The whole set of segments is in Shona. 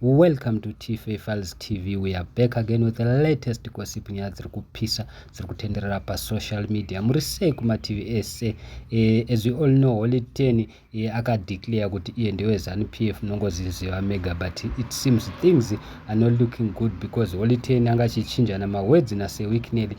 Welcome to TFA Files TV. We are back again with the latest gossip nyaya dziri kupisa dziri kutenderera pa social media. Muri sei kuma TV ese. As we all know, Holy 10 akadeclare kuti iye ndewe ZANU-PF nongoziziva mega, but it seems things are not looking good because Holy 10 anga chichinja ma words na Sewikineli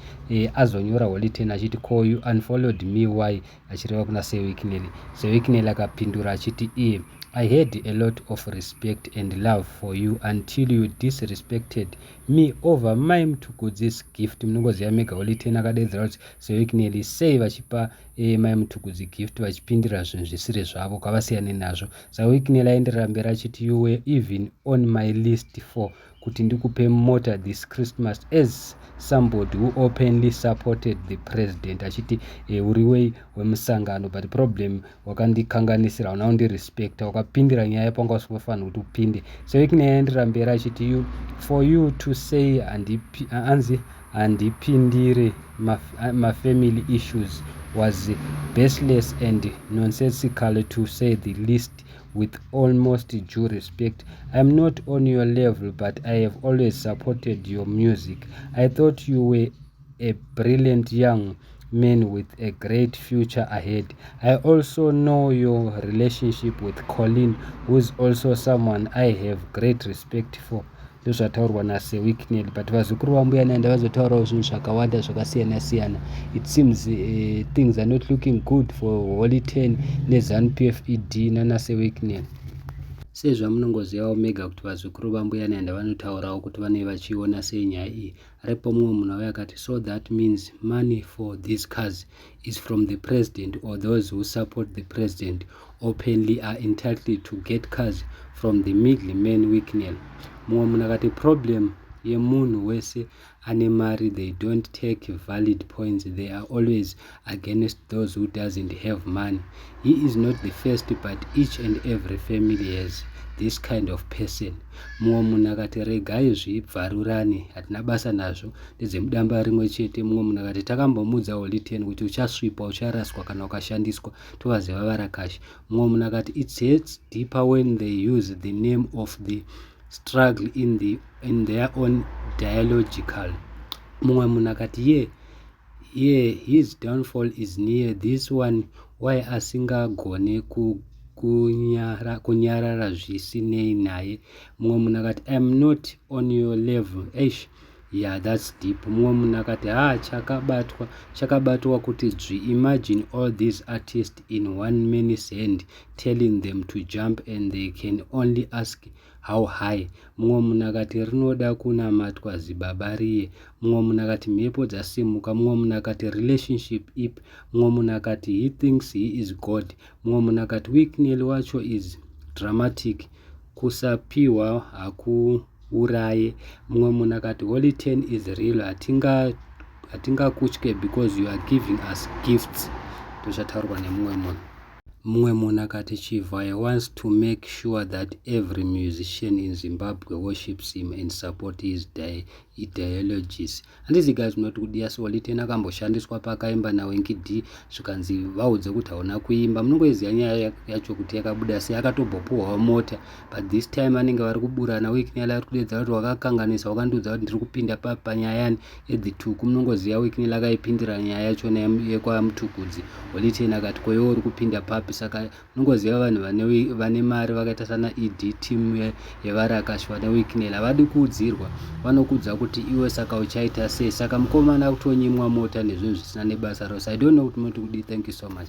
azonyora Holy 10 achiti call you unfollowed me why achireva kuna Sewikineli. Sewikineli akapindura achiti I had a lot of respect and love for you until you disrespected me over my Mtukudzi's gift. Mnongozi ya mega Holy 10 akadedzera kuti Sewikineli sei vachipa mai Mtukudzi gift vachipindira zvinhu zvisiri zvavo kwavasiyane nazvo. Sewikineli aenderera mberi achiti you were even on my list for kuti ndikupe mota this Christmas as somebody who openly supported the president. Achiti uriwei wemusangano but problem wakandikanganisira unaondi respect wakapindira nyaya panga usipofanira kuti upinde. Sewikineli aenderera mberi achiti you for you to say andipindire my family issues was baseless and nonsensical to say the least. With almost due respect, I am not on your level, but I have always supported your music. I thought you were a brilliant young man with a great future ahead. I also know your relationship with Colin, who is also someone I have great respect for. Ndozvataurwa naSewikineli, but vazukuru vambuya naenda vazotaurawo zvinhu zvakawanda zvakasiyana siyana. It seems things are not looking good for Holy 10 neZANU-PF ED nanaSewikineli. Sezvamunongozivawo mega kuti vazukuru vambuya naenda vanotaurawo kuti vanenge vachiona sei nyaya iyi. Aripo mumwe munhu auya akati so that means money for these cars is from the president, or those who support the president openly are entitled to get cars from the middleman Wikineli. Mumwe munhu akati problem yemunhu wese ane mari, they don't take valid points, they are always against those who doesn't have money. He is not the first, but each and every family has this kind of person. Mumwe munhu akati regai zvibvarurane, hatina basa nazvo, ndedzemudamba rimwe chete. Mumwe munhu akati takambomudza Holy 10 kuti uchasvipa ucharaswa kana ukashandiswa tovaziva varakashi. Mumwe munhu akati it hurts deeper when they use the name of the struggle in their own dialogical. Mumwe munhu akati his downfall is near. This one why asingagone kunyarara zvisinei naye. Mumwe munhu akati I am not on your level. Yeah, that's deep. Mumwe munhu akati chakabatwa kuti dzvi. Imagine all these artists in one man's hand telling them to jump and they can only ask how high. Mumwe munhu akati rinoda kunamatwa zibabariye. Mumwe munhu akati mhepo dzasimuka. Mumwe munhu akati relationship ip. Mumwe munhu akati he thinks he is God. Mumwe munhu akati Wikineli wacho is dramatic, kusapiwa hakuuraye. Mumwe munhu akati Holy 10 is real, hatingakutye because you are giving us gifts. Tochataurwa nemumwe munhu. Mumwe munhu akati Chivhaya wants to make sure that every musician in Zimbabwe worships him and support his ideologies. Handizi guys munoti kudiya Holy 10 akamboshandiswa pakaimba naWenky D zvikanzi vaudze kuti hauna kuimba. Munongoiziva nyaya yacho kuti yakabuda sei, akatobopuhwawo mota, but this time anenge vari kuburana. Wikineli ari kudedza kuti wakakanganisa, wakandiudza kuti ndiri kupinda panyaya yedhituku. Munongoziva Wikineli akaipindira nyaya yacho yekwaMtukudzi. Holy 10 akati kwewo uri kupinda papi. Saka munongoziva vanhu vane mari vakaita sana ED team yevarakashi vane Wikineli havadi kuudzirwa, vanokudza kuti iwe saka uchaita sei. Saka mukomana kutonyimwa mota nezvinhu zvisina nebasa rose. I don't know kuti munoti kudi. Thank you so much.